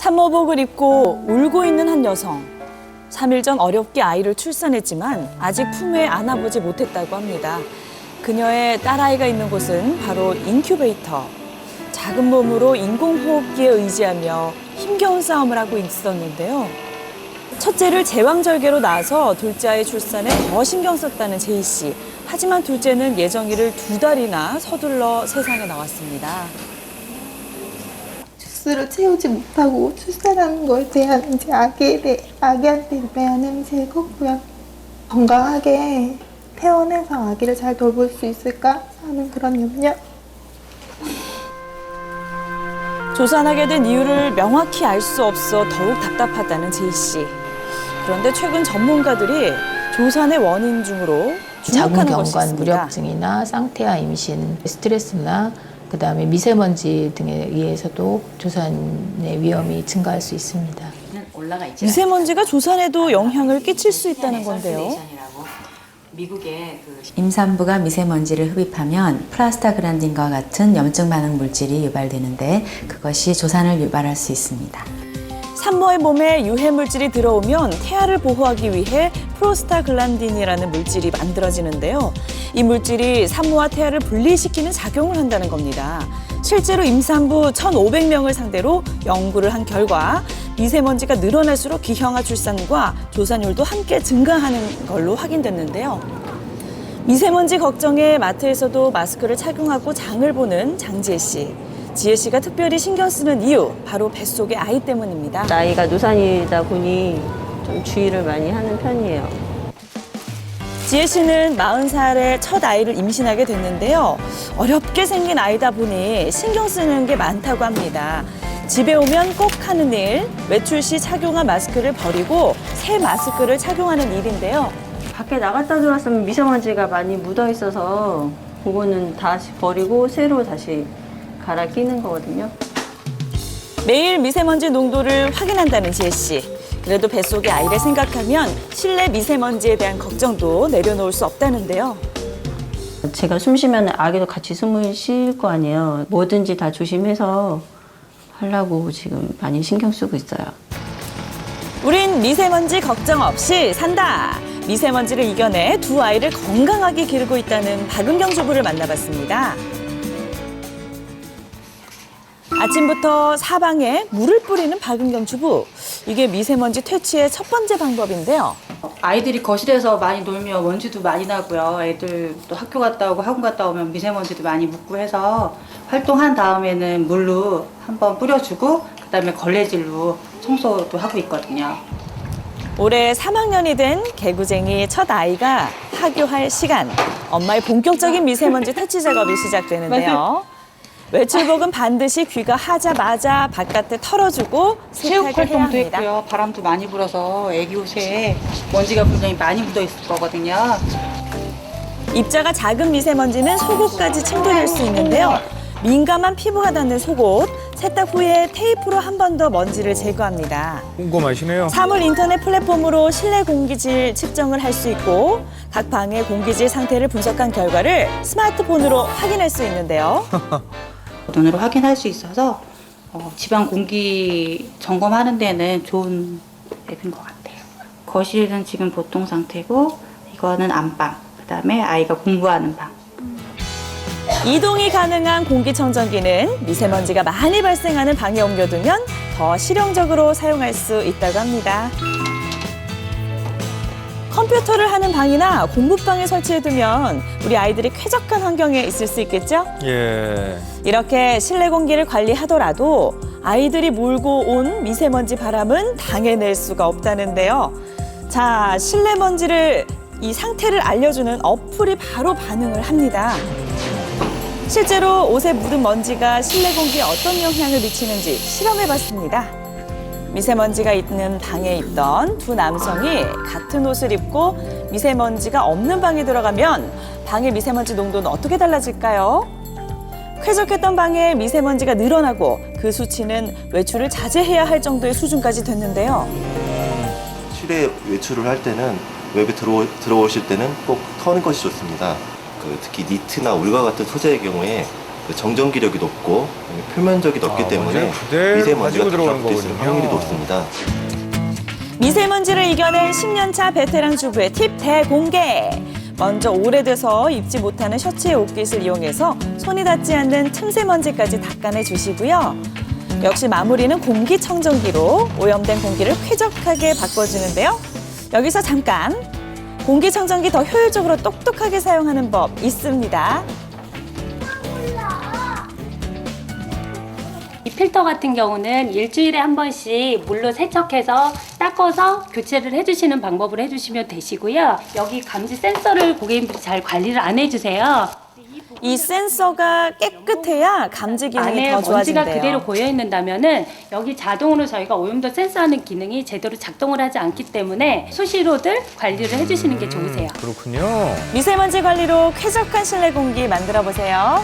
산모복을 입고 울고 있는 한 여성. 3일 전 어렵게 아이를 출산했지만 아직 품에 안아보지 못했다고 합니다. 그녀의 딸아이가 있는 곳은 바로 인큐베이터. 작은 몸으로 인공호흡기에 의지하며 힘겨운 싸움을 하고 있었는데요. 첫째를 제왕절개로 낳아서 둘째 아이 출산에 더 신경 썼다는 제이 씨. 하지만 둘째는 예정일을 2달이나 서둘러 세상에 나왔습니다. 주스를 채우지 못하고 출산하는 거에 대한 이제 아기한테 대한 염치를 컸고요. 건강하게 태어나서 아기를 잘 돌볼 수 있을까 하는 그런 염려. 조산하게 된 이유를 명확히 알 수 없어 더욱 답답하다는 제이 씨. 그런데 최근 전문가들이 조산의 원인 중으로 주목하는 것이 자궁경관 있습니다. 무력증이나 쌍태아 임신, 스트레스나 그다음에 미세먼지 등에 의해서도 조산의 위험이 증가할 수 있습니다. 미세먼지가 조산에도 영향을 끼칠 수 있다는 건데요. 미국의 임산부가 미세먼지를 흡입하면 프라스타그란딘과 같은 염증 반응 물질이 유발되는데 그것이 조산을 유발할 수 있습니다. 산모의 몸에 유해 물질이 들어오면 태아를 보호하기 위해 프로스타글란딘이라는 물질이 만들어지는데요. 이 물질이 산모와 태아를 분리시키는 작용을 한다는 겁니다. 실제로 임산부 1,500명을 상대로 연구를 한 결과 미세먼지가 늘어날수록 기형아 출산과 조산율도 함께 증가하는 걸로 확인됐는데요. 미세먼지 걱정에 마트에서도 마스크를 착용하고 장을 보는 장지혜 씨. 지혜 씨가 특별히 신경 쓰는 이유, 바로 뱃속의 아이 때문입니다. 나이가 노산이다 보니 좀 주의를 많이 하는 편이에요. 지혜 씨는 40살에 첫 아이를 임신하게 됐는데요. 어렵게 생긴 아이다 보니 신경 쓰는 게 많다고 합니다. 집에 오면 꼭 하는 일, 외출 시 착용한 마스크를 버리고 새 마스크를 착용하는 일인데요. 밖에 나갔다 들어왔으면 미세먼지가 많이 묻어 있어서 그거는 다시 버리고 새로 다시 갈아 끼는 거거든요. 매일 미세먼지 농도를 확인한다는 지혜 씨. 그래도 뱃속의 아이를 생각하면 실내 미세먼지에 대한 걱정도 내려놓을 수 없다는데요. 제가 숨 쉬면 아기도 같이 숨을 쉴 거 아니에요. 뭐든지 다 조심해서 하려고 지금 많이 신경 쓰고 있어요. 우린 미세먼지 걱정 없이 산다. 미세먼지를 이겨내 두 아이를 건강하게 기르고 있다는 박은경 주부를 만나봤습니다. 아침부터 사방에 물을 뿌리는 박은경 주부. 이게 미세먼지 퇴치의 첫 번째 방법인데요. 아이들이 거실에서 많이 놀면 먼지도 많이 나고요. 애들 또 학교 갔다 오고 학원 갔다 오면 미세먼지도 많이 묻고 해서 활동한 다음에는 물로 한번 뿌려주고 그다음에 걸레질로 청소도 하고 있거든요. 올해 3학년이 된 개구쟁이 첫 아이가 하교할 시간. 엄마의 본격적인 미세먼지 퇴치 작업이 시작되는데요. 외출복은 반드시 귀가 하자마자 바깥에 털어주고 체육 세탁을 해야 활동도 합니다. 했고요. 바람도 많이 불어서 애기 옷에 먼지가 굉장히 많이 묻어 있을 거거든요. 입자가 작은 미세먼지는 속옷까지 챙겨낼 수 있는데요. 민감한 피부가 닿는 속옷, 세탁 후에 테이프로 한 번 더 먼지를 제거합니다. 꼼꼼하시네요. 사물 인터넷 플랫폼으로 실내 공기질 측정을 할 수 있고 각 방의 공기질 상태를 분석한 결과를 스마트폰으로 확인할 수 있는데요. 눈으로 확인할 수 있어서 집안 공기 점검하는 데는 좋은 앱인 것 같아요. 거실은 지금 보통 상태고 이거는 안방, 그다음에 아이가 공부하는 방. 이동이 가능한 공기청정기는 미세먼지가 많이 발생하는 방에 옮겨두면 더 실용적으로 사용할 수 있다고 합니다. 컴퓨터를 하는 방이나 공부방에 설치해두면 우리 아이들이 쾌적한 환경에 있을 수 있겠죠? 예. 이렇게 실내 공기를 관리하더라도 아이들이 몰고 온 미세먼지 바람은 당해낼 수가 없다는데요. 자, 실내 먼지를 이 상태를 알려주는 어플이 바로 반응을 합니다. 실제로 옷에 묻은 먼지가 실내 공기에 어떤 영향을 미치는지 실험해봤습니다. 미세먼지가 있는 방에 있던 두 남성이 같은 옷을 입고 미세먼지가 없는 방에 들어가면 방의 미세먼지 농도는 어떻게 달라질까요? 쾌적했던 방에 미세먼지가 늘어나고 그 수치는 외출을 자제해야 할 정도의 수준까지 됐는데요. 실외 외출을 할 때는 외부에 들어오실 때는 꼭 터는 것이 좋습니다. 특히 니트나 울과 같은 소재의 경우에 정전기력이 높고 표면적이 높기 때문에 먼지를 그대로 미세먼지가 가지고 들어오는 들어올 수 있는 거군요. 확률이 높습니다. 미세먼지를 이겨낼 10년차 베테랑 주부의 팁 대공개. 먼저 오래돼서 입지 못하는 셔츠의 옷깃을 이용해서 손이 닿지 않는 틈새 먼지까지 닦아내 주시고요. 역시 마무리는 공기청정기로 오염된 공기를 쾌적하게 바꿔주는데요. 여기서 잠깐! 공기청정기 더 효율적으로 똑똑하게 사용하는 법 있습니다. 이 필터 같은 경우는 일주일에 한 번씩 물로 세척해서 닦아서 교체를 해주시는 방법을 해주시면 되시고요. 여기 감지 센서를 고객님들이 잘 관리를 안 해주세요. 이 센서가 깨끗해야 감지 기능이 안에 더 먼지가 좋아진대요. 그대로 고여 있는다면은 여기 자동으로 저희가 오염도 센서하는 기능이 제대로 작동을 하지 않기 때문에 수시로들 관리를 해주시는 게 좋으세요. 그렇군요. 미세먼지 관리로 쾌적한 실내 공기 만들어 보세요.